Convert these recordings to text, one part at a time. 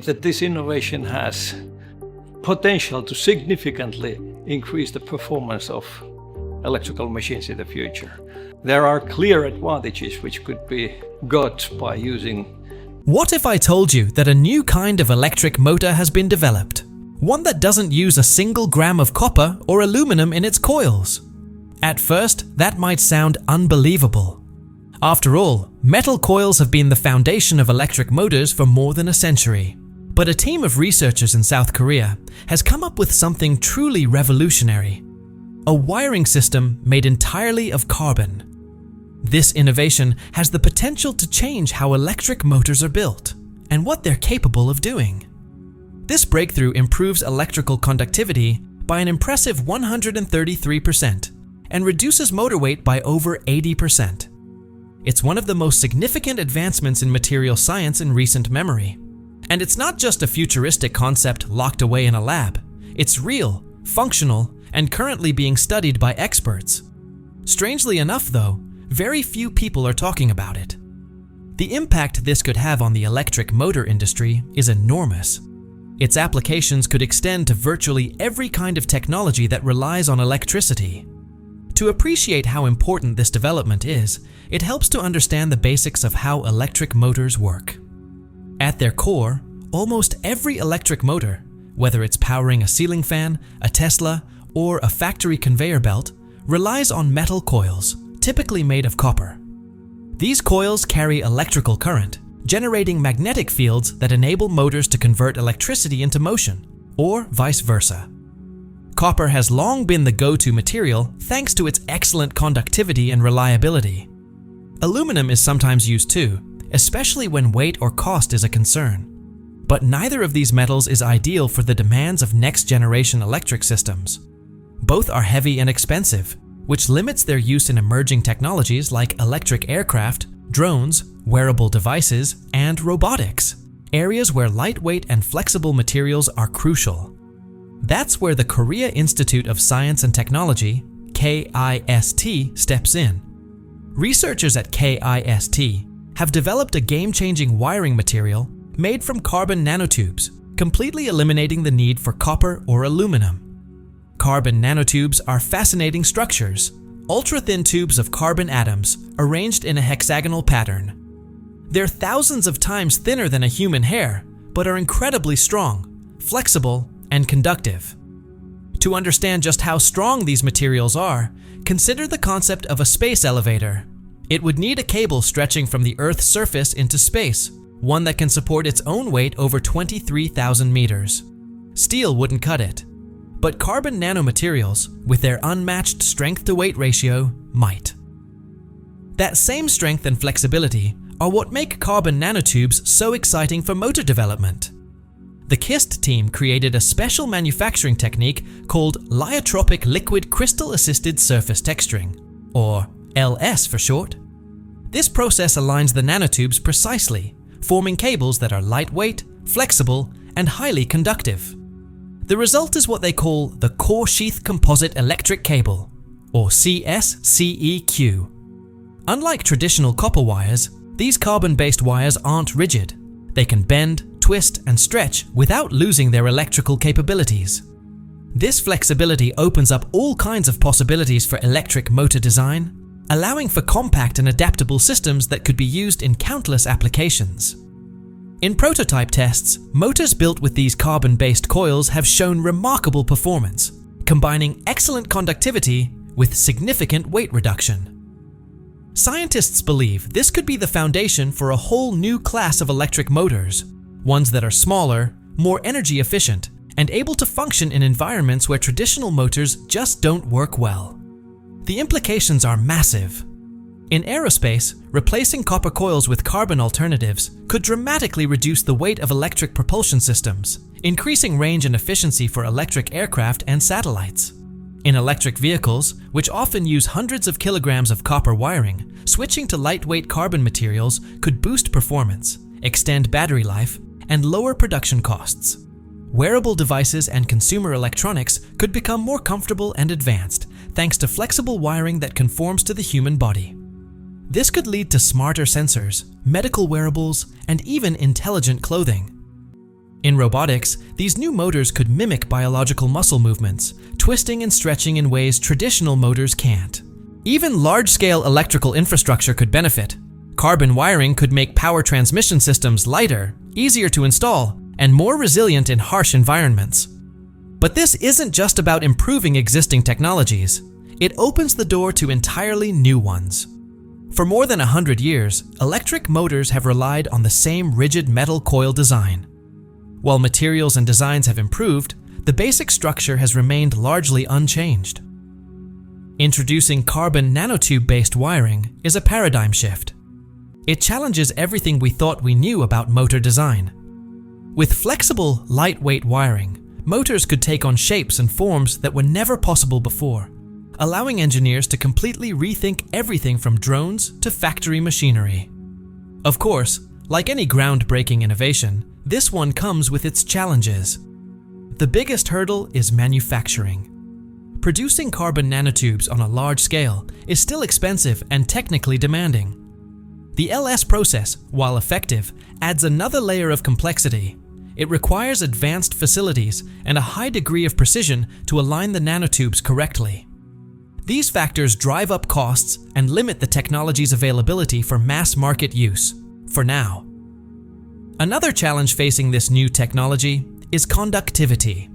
that this innovation has potential to significantly increase the performance of electrical machines in the future. There are clear advantages which could be got by using. What if I told you that a new kind of electric motor has been developed? One that doesn't use a single gram of copper or aluminum in its coils? At first, that might sound unbelievable. After all, metal coils have been the foundation of electric motors for more than a century. But a team of researchers in South Korea has come up with something truly revolutionary: a wiring system made entirely of carbon. This innovation has the potential to change how electric motors are built and what they're capable of doing. This breakthrough improves electrical conductivity by an impressive 133% and reduces motor weight by over 80%. It's one of the most significant advancements in material science in recent memory. And it's not just a futuristic concept locked away in a lab. It's real, functional, and currently being studied by experts. Strangely enough, though, very few people are talking about it. The impact this could have on the electric motor industry is enormous. Its applications could extend to virtually every kind of technology that relies on electricity. To appreciate how important this development is, it helps to understand the basics of how electric motors work. At their core, almost every electric motor, whether it's powering a ceiling fan, a Tesla, or a factory conveyor belt, relies on metal coils, typically made of copper. These coils carry electrical current, generating magnetic fields that enable motors to convert electricity into motion, or vice versa. Copper has long been the go-to material thanks to its excellent conductivity and reliability. Aluminum is sometimes used too, especially when weight or cost is a concern. But neither of these metals is ideal for the demands of next-generation electric systems. Both are heavy and expensive, which limits their use in emerging technologies like electric aircraft, drones, wearable devices, and robotics, areas where lightweight and flexible materials are crucial. That's where the Korea Institute of Science and Technology, KIST, steps in. Researchers at KIST have developed a game-changing wiring material made from carbon nanotubes, completely eliminating the need for copper or aluminum. Carbon nanotubes are fascinating structures, ultra-thin tubes of carbon atoms arranged in a hexagonal pattern. They're thousands of times thinner than a human hair, but are incredibly strong, flexible, and conductive. To understand just how strong these materials are, consider the concept of a space elevator. It would need a cable stretching from the Earth's surface into space, one that can support its own weight over 23,000 meters. Steel wouldn't cut it. But carbon nanomaterials, with their unmatched strength-to-weight ratio, might. That same strength and flexibility are what make carbon nanotubes so exciting for motor development. The KIST team created a special manufacturing technique called lyotropic liquid crystal-assisted surface texturing, or LS for short. This process aligns the nanotubes precisely, forming cables that are lightweight, flexible, and highly conductive. The result is what they call the core sheath composite electric cable, or CSCEQ. Unlike traditional copper wires, these carbon-based wires aren't rigid. They can bend, twist, and stretch without losing their electrical capabilities. This flexibility opens up all kinds of possibilities for electric motor design, allowing for compact and adaptable systems that could be used in countless applications. In prototype tests, motors built with these carbon-based coils have shown remarkable performance, combining excellent conductivity with significant weight reduction. Scientists believe this could be the foundation for a whole new class of electric motors, ones that are smaller, more energy efficient, and able to function in environments where traditional motors just don't work well. The implications are massive. In aerospace, replacing copper coils with carbon alternatives could dramatically reduce the weight of electric propulsion systems, increasing range and efficiency for electric aircraft and satellites. In electric vehicles, which often use hundreds of kilograms of copper wiring, switching to lightweight carbon materials could boost performance, extend battery life, and lower production costs. Wearable devices and consumer electronics could become more comfortable and advanced, thanks to flexible wiring that conforms to the human body. This could lead to smarter sensors, medical wearables, and even intelligent clothing. In robotics, these new motors could mimic biological muscle movements, twisting and stretching in ways traditional motors can't. Even large-scale electrical infrastructure could benefit. Carbon wiring could make power transmission systems lighter, easier to install, and more resilient in harsh environments. But this isn't just about improving existing technologies. It opens the door to entirely new ones. For more than 100 years, electric motors have relied on the same rigid metal coil design. While materials and designs have improved, the basic structure has remained largely unchanged. Introducing carbon nanotube-based wiring is a paradigm shift. It challenges everything we thought we knew about motor design. With flexible, lightweight wiring, motors could take on shapes and forms that were never possible before, allowing engineers to completely rethink everything from drones to factory machinery. Of course, like any groundbreaking innovation, this one comes with its challenges. The biggest hurdle is manufacturing. Producing carbon nanotubes on a large scale is still expensive and technically demanding. The LS process, while effective, adds another layer of complexity. It requires advanced facilities and a high degree of precision to align the nanotubes correctly. These factors drive up costs and limit the technology's availability for mass market use, for now. Another challenge facing this new technology is conductivity.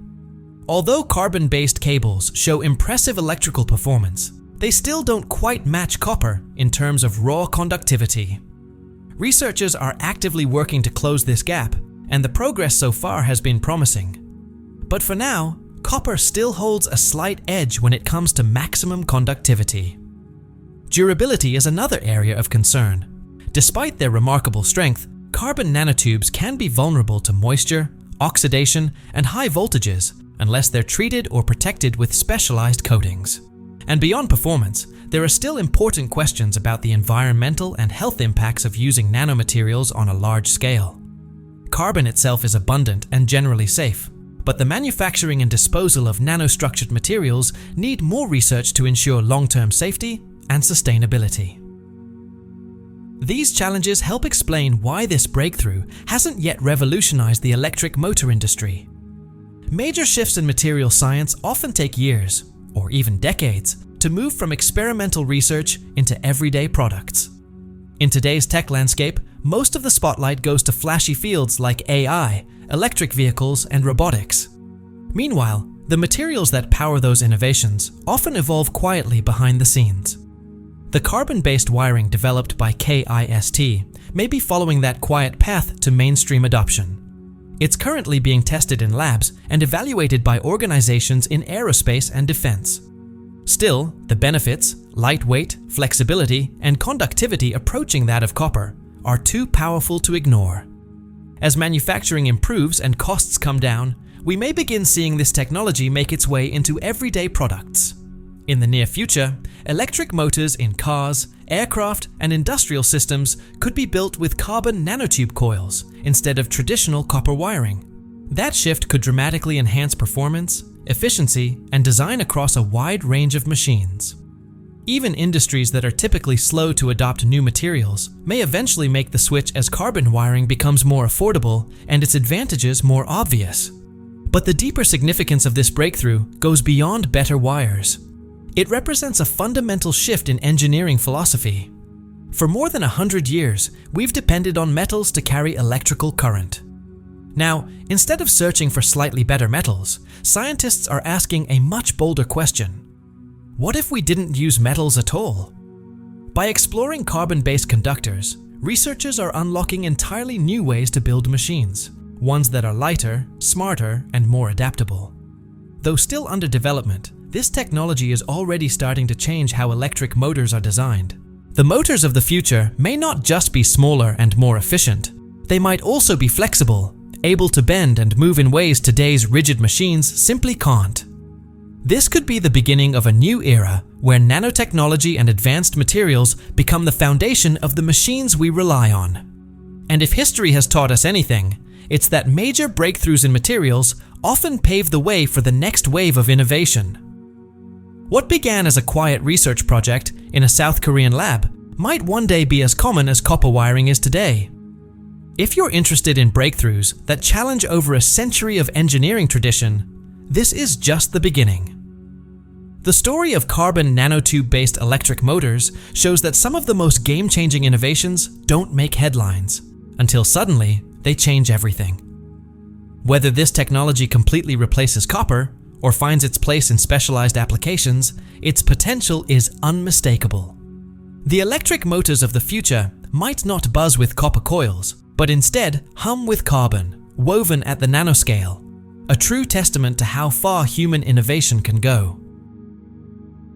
Although carbon-based cables show impressive electrical performance, they still don't quite match copper in terms of raw conductivity. Researchers are actively working to close this gap, and the progress so far has been promising. But for now, copper still holds a slight edge when it comes to maximum conductivity. Durability is another area of concern. Despite their remarkable strength, carbon nanotubes can be vulnerable to moisture, oxidation, and high voltages unless they're treated or protected with specialized coatings. And beyond performance, there are still important questions about the environmental and health impacts of using nanomaterials on a large scale. Carbon itself is abundant and generally safe, but the manufacturing and disposal of nanostructured materials need more research to ensure long-term safety and sustainability. These challenges help explain why this breakthrough hasn't yet revolutionized the electric motor industry. Major shifts in material science often take years, or even decades, to move from experimental research into everyday products. In today's tech landscape, most of the spotlight goes to flashy fields like AI, electric vehicles, and robotics. Meanwhile, the materials that power those innovations often evolve quietly behind the scenes. The carbon-based wiring developed by KIST may be following that quiet path to mainstream adoption. It's currently being tested in labs and evaluated by organizations in aerospace and defense. Still, the benefits, lightweight, flexibility, and conductivity approaching that of copper, are too powerful to ignore. As manufacturing improves and costs come down, we may begin seeing this technology make its way into everyday products. In the near future, electric motors in cars, aircraft, and industrial systems could be built with carbon nanotube coils instead of traditional copper wiring. That shift could dramatically enhance performance, efficiency, and design across a wide range of machines. Even industries that are typically slow to adopt new materials may eventually make the switch as carbon wiring becomes more affordable and its advantages more obvious. But the deeper significance of this breakthrough goes beyond better wires. It represents a fundamental shift in engineering philosophy. For more than 100 years, we've depended on metals to carry electrical current. Now, instead of searching for slightly better metals, scientists are asking a much bolder question. What if we didn't use metals at all? By exploring carbon-based conductors, researchers are unlocking entirely new ways to build machines, ones that are lighter, smarter, and more adaptable. Though still under development, this technology is already starting to change how electric motors are designed. The motors of the future may not just be smaller and more efficient. They might also be flexible, able to bend and move in ways today's rigid machines simply can't. This could be the beginning of a new era where nanotechnology and advanced materials become the foundation of the machines we rely on. And if history has taught us anything, it's that major breakthroughs in materials often pave the way for the next wave of innovation. What began as a quiet research project in a South Korean lab might one day be as common as copper wiring is today. If you're interested in breakthroughs that challenge over a century of engineering tradition, this is just the beginning. The story of carbon nanotube-based electric motors shows that some of the most game-changing innovations don't make headlines, until suddenly they change everything. Whether this technology completely replaces copper or finds its place in specialized applications, its potential is unmistakable. The electric motors of the future might not buzz with copper coils, but instead hum with carbon, woven at the nanoscale, a true testament to how far human innovation can go.